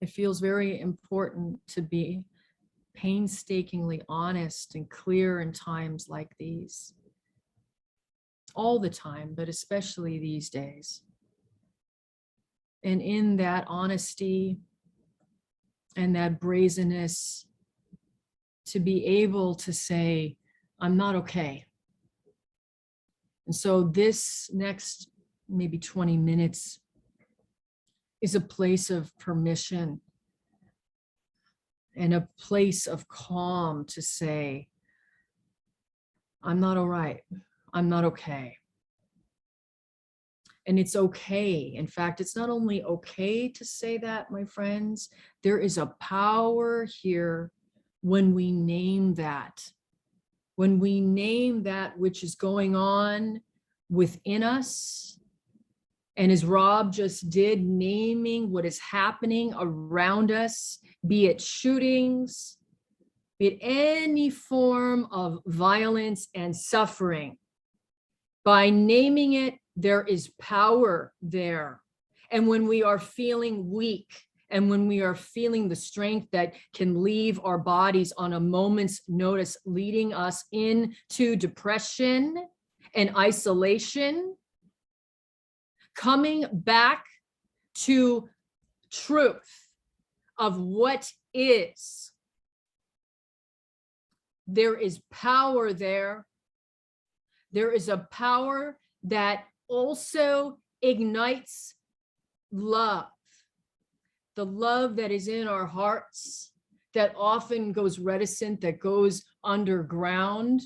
It feels very important to be painstakingly honest and clear in times like these. All the time, but especially these days. And in that honesty and that brazenness, to be able to say, I'm not okay. And so this next maybe 20 minutes is a place of permission and a place of calm to say, I'm not all right. I'm not okay. And it's okay. In fact, it's not only okay to say that, my friends, there is a power here when we name that. When we name that which is going on within us, and as Rob just did, naming what is happening around us, be it shootings, be it any form of violence and suffering. By naming it, there is power there. And when we are feeling weak, and when we are feeling the strength that can leave our bodies on a moment's notice, leading us into depression and isolation, coming back to truth of what is, there is power there. There is a power that also ignites love, the love that is in our hearts, that often goes reticent, that goes underground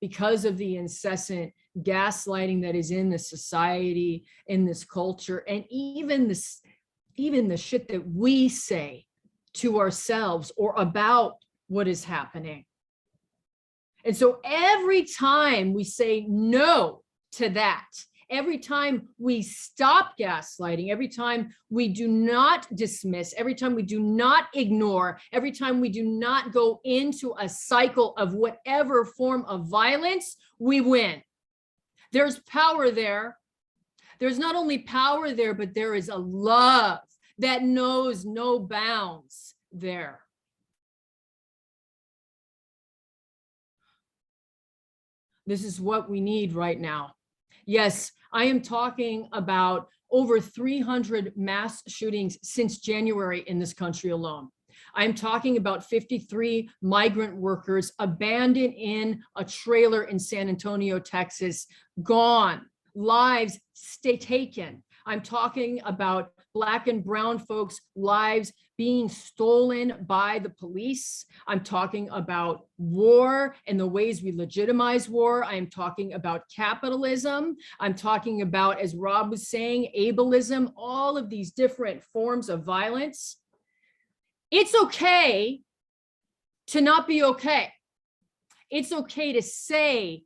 because of the incessant gaslighting that is in the society, in this culture, and even the shit that we say to ourselves or about what is happening. And so every time we say no to that, every time we stop gaslighting, every time we do not dismiss, every time we do not ignore, every time we do not go into a cycle of whatever form of violence, we win. There's power there. There's not only power there, but there is a love that knows no bounds there. This is what we need right now. Yes, I am talking about over 300 mass shootings since January in this country alone. I'm talking about 53 migrant workers abandoned in a trailer in San Antonio, Texas, gone, lives taken. I'm talking about Black and brown folks' lives being stolen by the police. I'm talking about war and the ways we legitimize war. I'm talking about capitalism. I'm talking about, as Rob was saying, ableism, all of these different forms of violence. It's okay to not be okay. It's okay to say,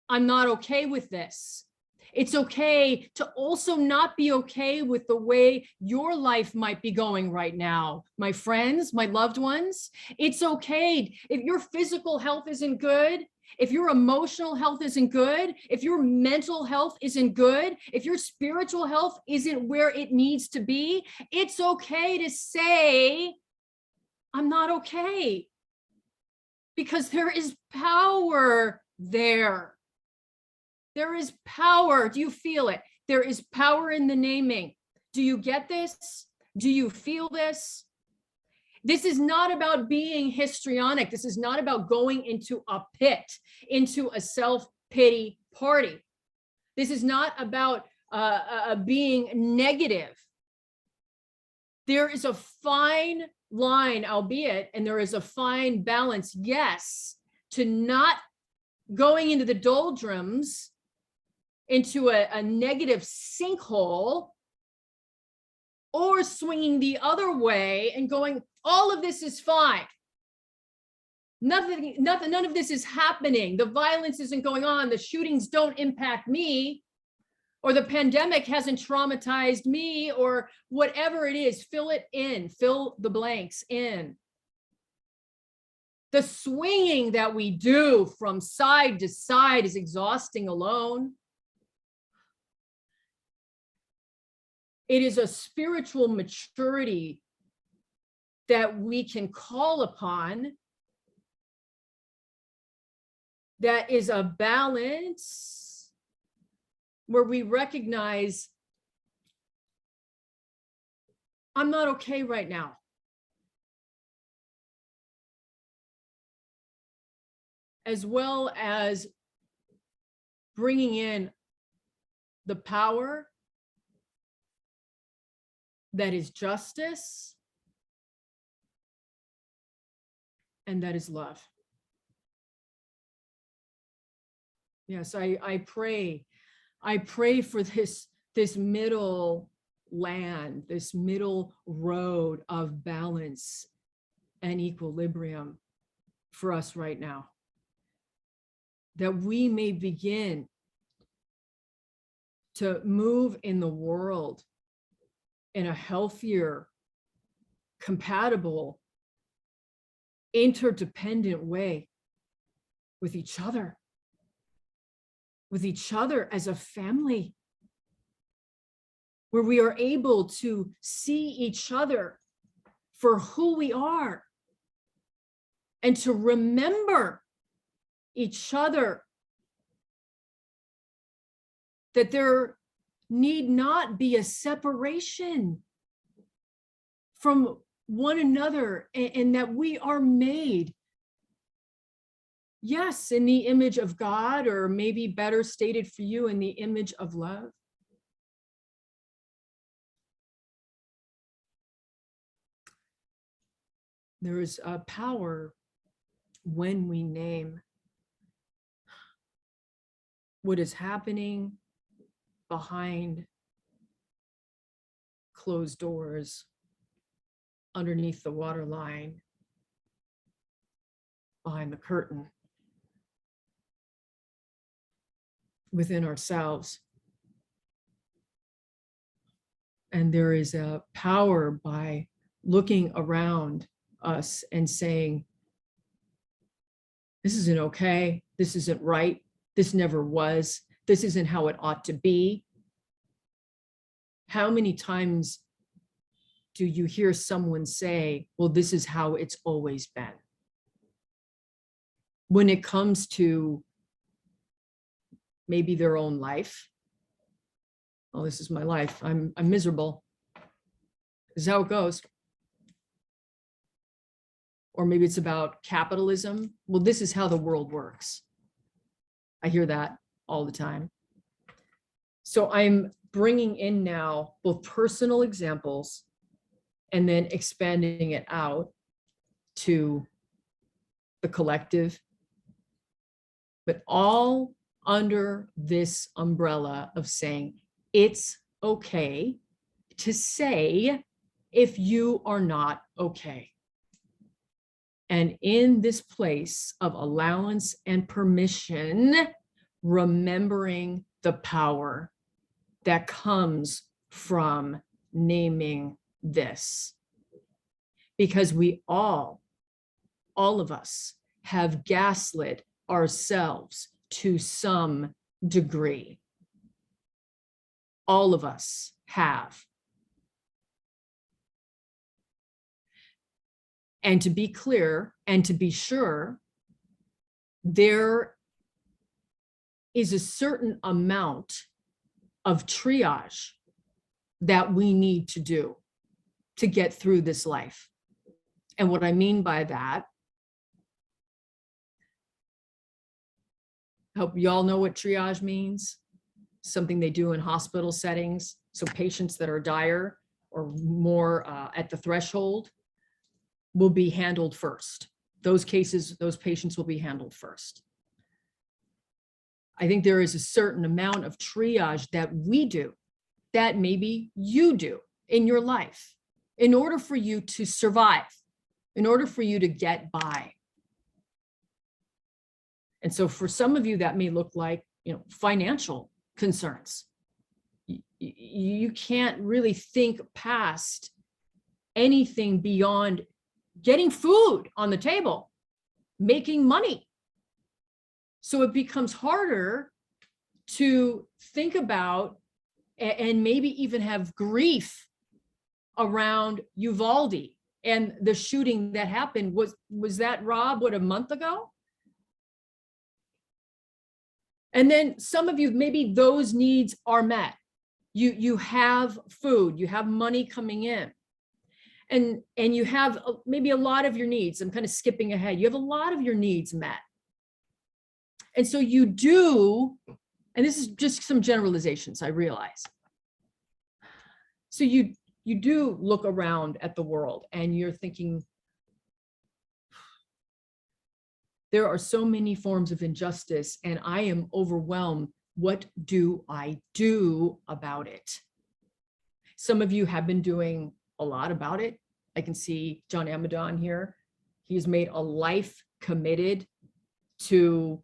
I'm not okay with this. It's okay to also not be okay with the way your life might be going right now, my friends, my loved ones. It's okay if your physical health isn't good, if your emotional health isn't good, if your mental health isn't good, if your spiritual health isn't where it needs to be. It's okay to say, I'm not okay, because there is power there. There is power. Do you feel it? There is power in the naming. Do you get this? Do you feel this? This is not about being histrionic. This is not about going into a pit, into a self-pity party. This is not about being negative. There is a fine line, albeit, and there is a fine balance, yes, to not going into the doldrums, into a negative sinkhole, or swinging the other way and going, all of this is fine. None of this is happening. The violence isn't going on. The shootings don't impact me, or the pandemic hasn't traumatized me, or whatever it is. Fill it in, fill the blanks in. The swinging that we do from side to side is exhausting alone. It is a spiritual maturity that we can call upon, that is a balance where we recognize, I'm not okay right now. As well as bringing in the power that is justice and that is love. Yes, I pray for this middle land, this middle road of balance and equilibrium for us right now, that we may begin to move in the world in a healthier, compatible, interdependent way with each other as a family, where we are able to see each other for who we are and to remember each other, that there need not be a separation from one another, and that we are made, yes, in the image of God, or maybe better stated for you, in the image of love. There is a power when we name what is happening behind closed doors, underneath the waterline, behind the curtain, within ourselves. And there is a power by looking around us and saying, this isn't okay, this isn't right, this never was, this isn't how it ought to be. How many times do you hear someone say, well, this is how it's always been? When it comes to maybe their own life, oh, this is my life, I'm miserable. This is how it goes. Or maybe it's about capitalism. Well, this is how the world works. I hear that all the time. So I'm bringing in now both personal examples and then expanding it out to the collective, but all under this umbrella of saying it's okay to say if you are not okay. And in this place of allowance and permission, remembering the power that comes from naming this. Because we all of us have gaslit ourselves to some degree. All of us have. And to be clear and to be sure, there is a certain amount of triage that we need to do to get through this life. And what I mean by that, I hope y'all know what triage means. Something they do in hospital settings. So patients that are dire or more at the threshold will be handled first. Those cases, those patients will be handled first. I think there is a certain amount of triage that we do, that maybe you do in your life, in order for you to survive, in order for you to get by. And so for some of you, that may look like, financial concerns. You can't really think past anything beyond getting food on the table, making money. So it becomes harder to think about and maybe even have grief around Uvalde and the shooting that happened. Was that, Rob, what, a month ago? And then some of you, maybe those needs are met. You have food, you have money coming in, and you have maybe a lot of your needs. I'm kind of skipping ahead. You have a lot of your needs met. And so you do, and this is just some generalizations, I realize. So you do look around at the world and you're thinking, there are so many forms of injustice and I am overwhelmed. What do I do about it? Some of you have been doing a lot about it. I can see John Amadon here. He's made a life committed to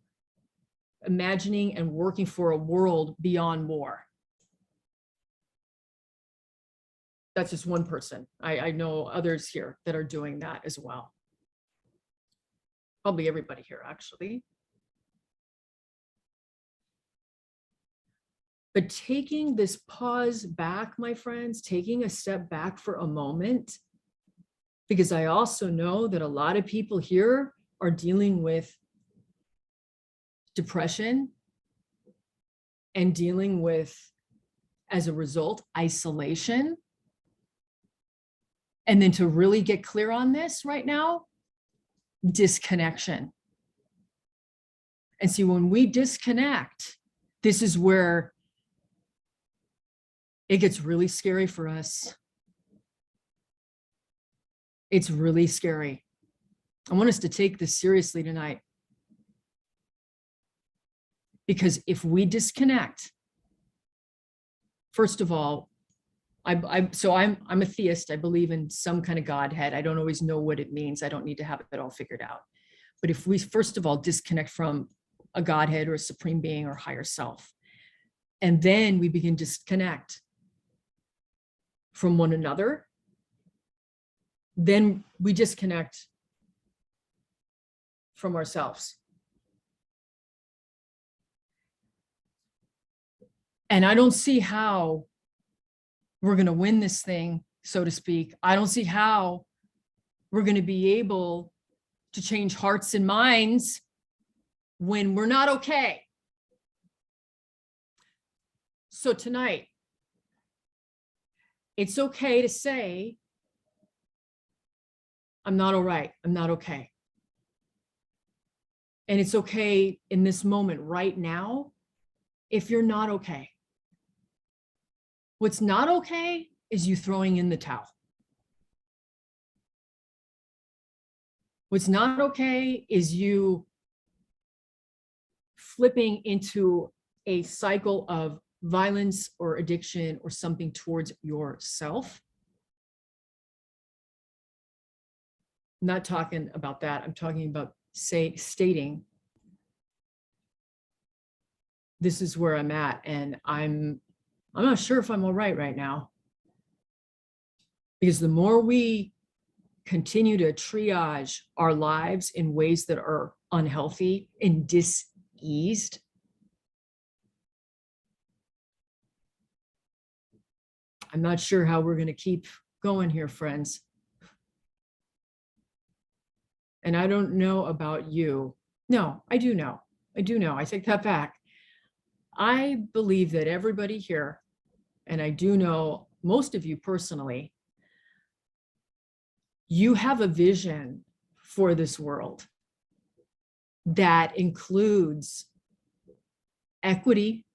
imagining and working for a world beyond war. That's just one person. I know others here that are doing that as well. Probably everybody here, actually. But taking this pause back, my friends, taking a step back for a moment, because I also know that a lot of people here are dealing with depression and dealing with, as a result, isolation. And then to really get clear on this right now, disconnection. And see, when we disconnect, this is where it gets really scary for us. It's really scary. I want us to take this seriously tonight. Because if we disconnect, first of all, I'm a theist. I believe in some kind of Godhead. I don't always know what it means. I don't need to have it all figured out. But if we, first of all, disconnect from a Godhead or a supreme being or higher self, and then we begin to disconnect from one another, then we disconnect from ourselves. And I don't see how we're going to win this thing, so to speak. I don't see how we're going to be able to change hearts and minds when we're not okay. So tonight, it's okay to say, I'm not all right. I'm not okay. And it's okay in this moment right now, if you're not okay. What's not okay is you throwing in the towel. What's not okay is you flipping into a cycle of violence or addiction or something towards yourself. I'm not talking about that. I'm talking about stating, this is where I'm at, and I'm not sure if I'm all right now. Because the more we continue to triage our lives in ways that are unhealthy and diseased, I'm not sure how we're going to keep going here, friends. And I don't know about you. No, I do know. I do know. I take that back. I believe that everybody here, and I do know most of you personally, you have a vision for this world that includes equity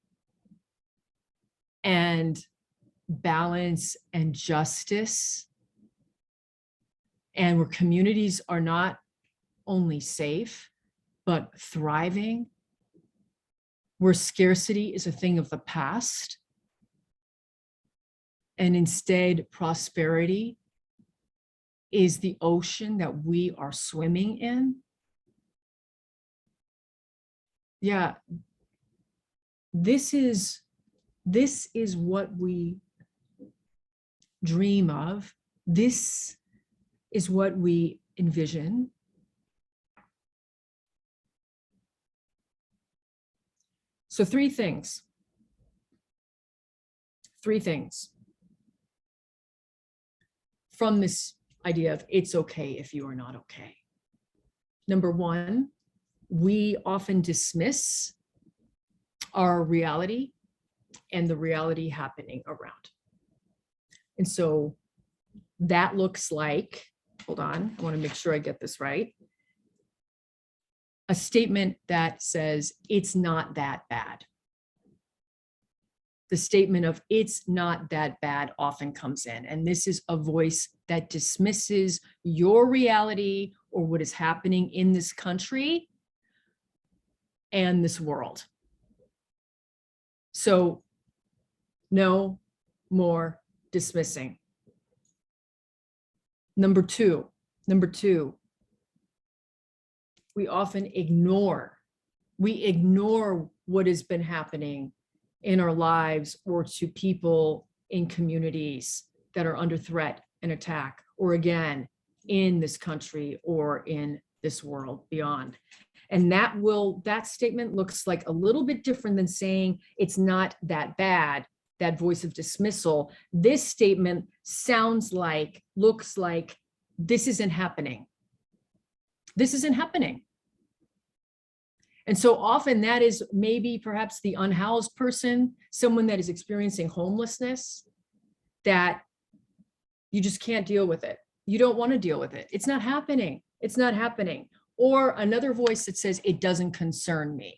and balance and justice, and where communities are not only safe, but thriving, where scarcity is a thing of the past, and instead prosperity is the ocean that we are swimming in. Yeah, this is what we dream of. This is what we envision. So three things Three things from this idea of it's okay if you are not okay. Number one, we often dismiss our reality and the reality happening around. And so that looks like, hold on, I want to make sure I get this right. A statement that says it's not that bad. The statement of it's not that bad often comes in, and this is a voice that dismisses your reality or what is happening in this country and this world. So no more dismissing. Number two, we often ignore what has been happening in our lives or to people in communities that are under threat and attack, or again, in this country or in this world beyond. And that statement looks like a little bit different than saying it's not that bad, that voice of dismissal. This statement looks like this isn't happening. This isn't happening. And so often that is maybe perhaps the unhoused person, someone that is experiencing homelessness, that you just can't deal with it. You don't want to deal with it. It's not happening. It's not happening. Or another voice that says it doesn't concern me.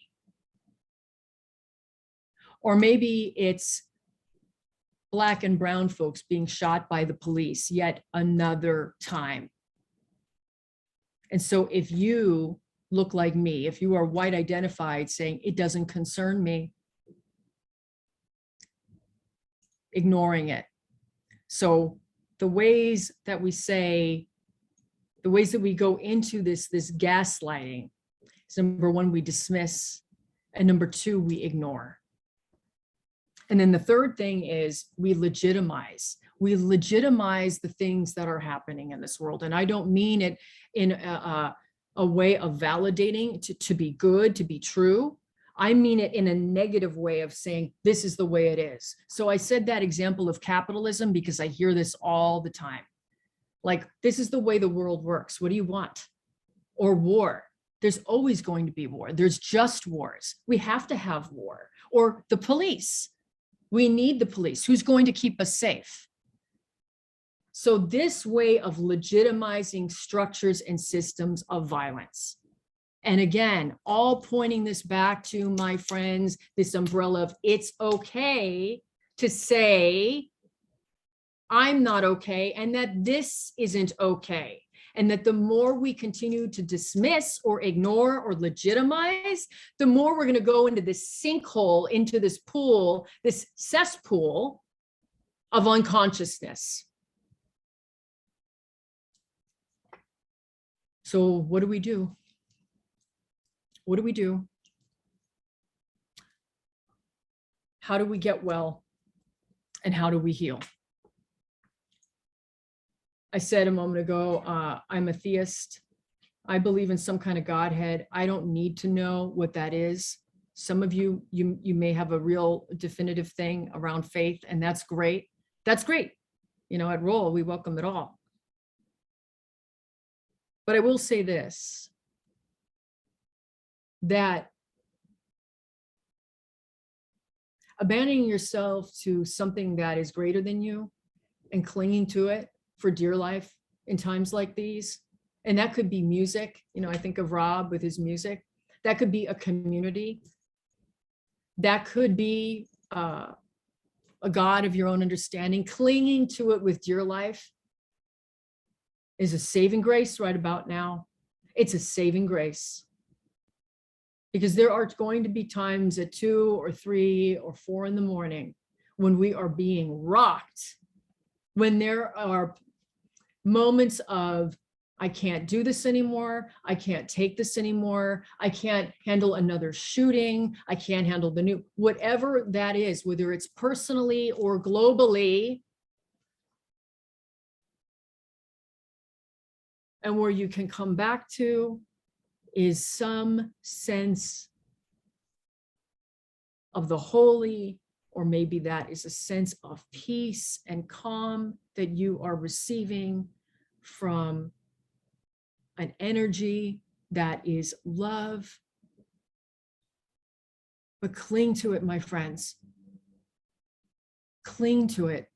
Or maybe it's Black and brown folks being shot by the police yet another time. And so if you look like me, if you are white identified, saying it doesn't concern me, ignoring it. So the ways that we go into this gaslighting is, number one, we dismiss, and number two, we ignore. And then the third thing is we legitimize. We legitimize the things that are happening in this world. And I don't mean it in a way of validating to be good, to be true. I mean it in a negative way of saying, this is the way it is. So I said that example of capitalism because I hear this all the time. Like, this is the way the world works. What do you want? Or war. There's always going to be war. There's just wars. We have to have war. Or the police. We need the police. Who's going to keep us safe? So this way of legitimizing structures and systems of violence. And again, all pointing this back to, my friends, this umbrella of it's okay to say, I'm not okay, and that this isn't okay. And that the more we continue to dismiss or ignore or legitimize, the more we're going to go into this sinkhole, into this pool, this cesspool of unconsciousness. So what do we do? What do we do? How do we get well? And how do we heal? I said a moment ago, I'm a theist. I believe in some kind of Godhead. I don't need to know what that is. Some of you may have a real definitive thing around faith, and that's great. That's great. You know, at Roll, we welcome it all. But I will say this, that abandoning yourself to something that is greater than you and clinging to it for dear life in times like these, and that could be music. You know, I think of Rob with his music. That could be a community. That could be a God of your own understanding. Clinging to it with dear life is a saving grace right about now. It's a saving grace. Because there are going to be times at 2 or 3 or 4 in the morning when we are being rocked, when there are moments of, I can't do this anymore. I can't take this anymore. I can't handle another shooting. I can't handle the new, whatever that is, whether it's personally or globally. And where you can come back to is some sense of the holy or maybe that is a sense of peace and calm that you are receiving from an energy that is love. But cling to it, my friends. Cling to it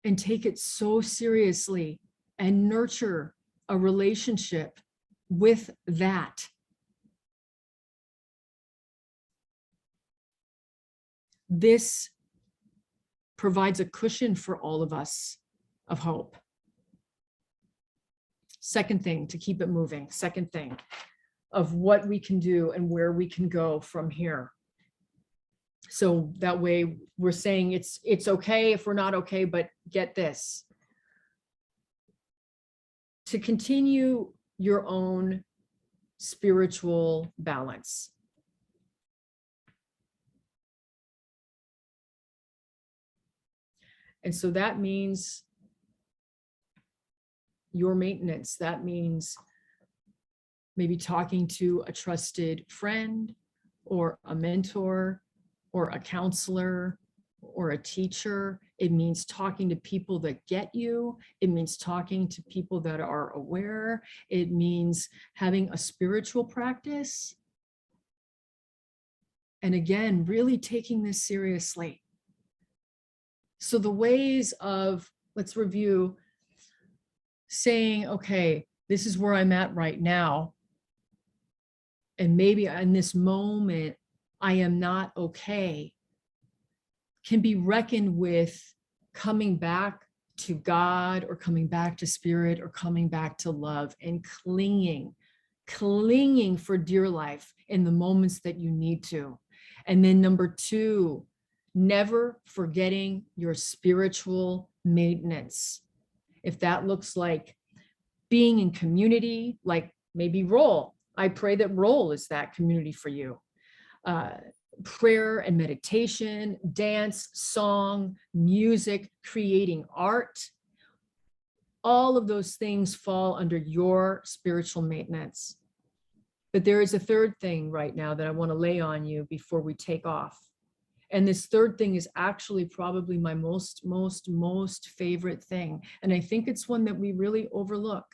and take it so seriously and nurture a relationship with that. This provides a cushion for all of us of hope. Second thing, to keep it moving, second thing of what we can do and where we can go from here. So that way we're saying it's okay if we're not okay, but get this. To continue your own spiritual balance. And so that means your maintenance. That means maybe talking to a trusted friend or a mentor or a counselor or a teacher. It means talking to people that get you. It means talking to people that are aware. It means having a spiritual practice. And again, really taking this seriously. So the ways of, let's review, saying, okay, this is where I'm at right now. And maybe in this moment, I am not okay, can be reckoned with coming back to God or coming back to spirit or coming back to love and clinging for dear life in the moments that you need to. And then number two, never forgetting your spiritual maintenance. If that looks like being in community, like maybe Roll. I pray that Roll is that community for you. Prayer and meditation, dance, song, music, creating art. All of those things fall under your spiritual maintenance. But there is a third thing right now that I want to lay on you before we take off. And this third thing is actually probably my most favorite thing. And I think it's one that we really overlook.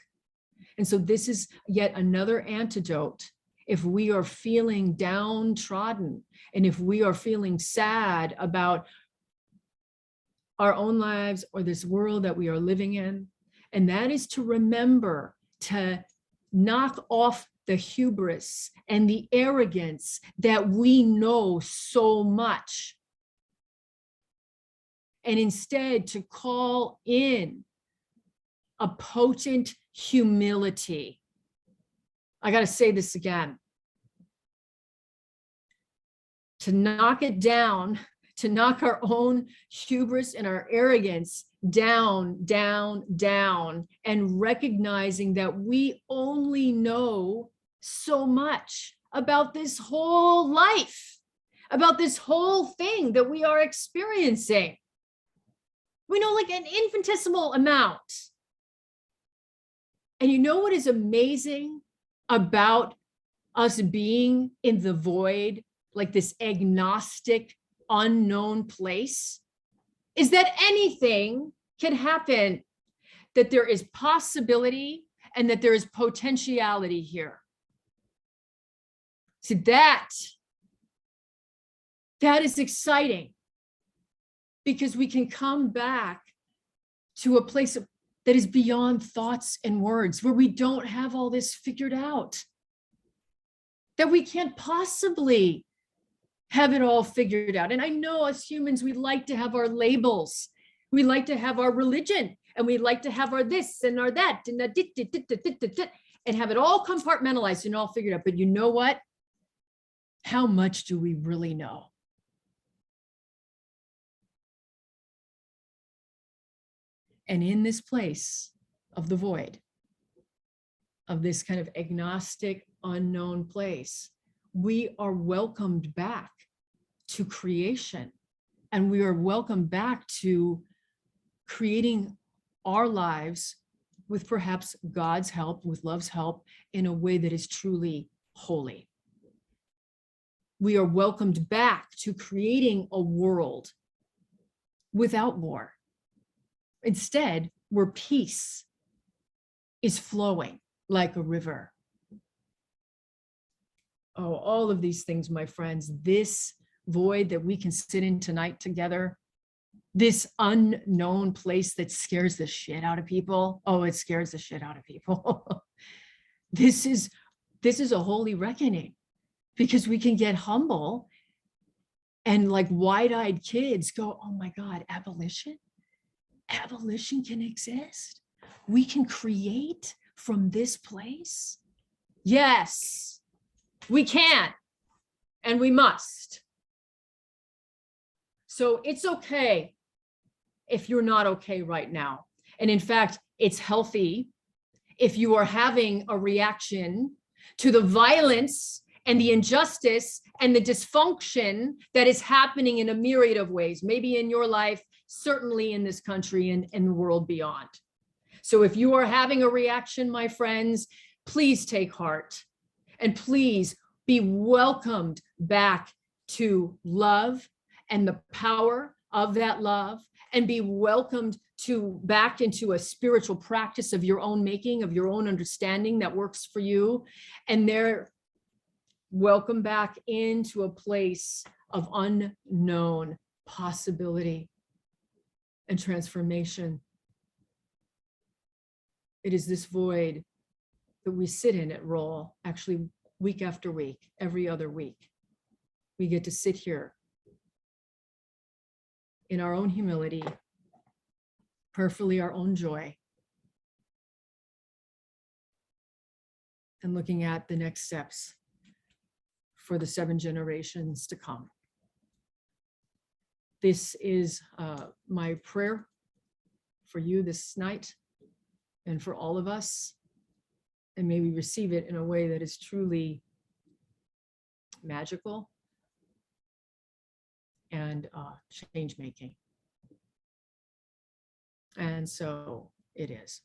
And so this is yet another antidote. If we are feeling downtrodden and if we are feeling sad about our own lives or this world that we are living in, and that is to remember to knock off the hubris and the arrogance that we know so much. And instead to call in a potent humility. I got to say this again. To knock it down, to knock our own hubris and our arrogance down, and recognizing that we only know so much about this whole life, about this whole thing that we are experiencing. We know like an infinitesimal amount. And you know what is amazing about us being in the void, like this agnostic, unknown place, is that anything can happen, that there is possibility and that there is potentiality here. So that is exciting because we can come back to a place that is beyond thoughts and words, where we don't have all this figured out, that we can't possibly have it all figured out. And I know as humans, we like to have our labels. We like to have our religion, and we like to have our this and our that and and have it all compartmentalized and all figured out. But you know what? How much do we really know? And in this place of the void, of this kind of agnostic, unknown place, we are welcomed back to creation, and we are welcomed back to creating our lives with perhaps God's help, with love's help, in a way that is truly holy. we are welcomed back to creating a world without war. Instead, where peace is flowing like a river. Oh, all of these things, my friends, this void that we can sit in tonight together, this unknown place that scares the shit out of people. Oh, it scares the shit out of people. This is a holy reckoning, because we can get humble and like wide-eyed kids go, oh my God, abolition? Abolition can exist. We can create from this place. Yes, we can, and we must. So it's okay if you're not okay right now. And in fact, it's healthy if you are having a reaction to the violence and the injustice and the dysfunction that is happening in a myriad of ways, maybe in your life, certainly in this country and in the world beyond. So if you are having a reaction, my friends, please take heart and please be welcomed back to love and the power of that love, and be welcomed to back into a spiritual practice of your own making, of your own understanding that works for you. And they're welcome back into a place of unknown possibility and transformation. It is this void that we sit in at Roll, actually week after week, every other week. We get to sit here in our own humility, prayerfully our own joy, and looking at the next steps for the 7 generations to come. This is my prayer for you this night and for all of us. And may we receive it in a way that is truly magical and change-making. And so it is.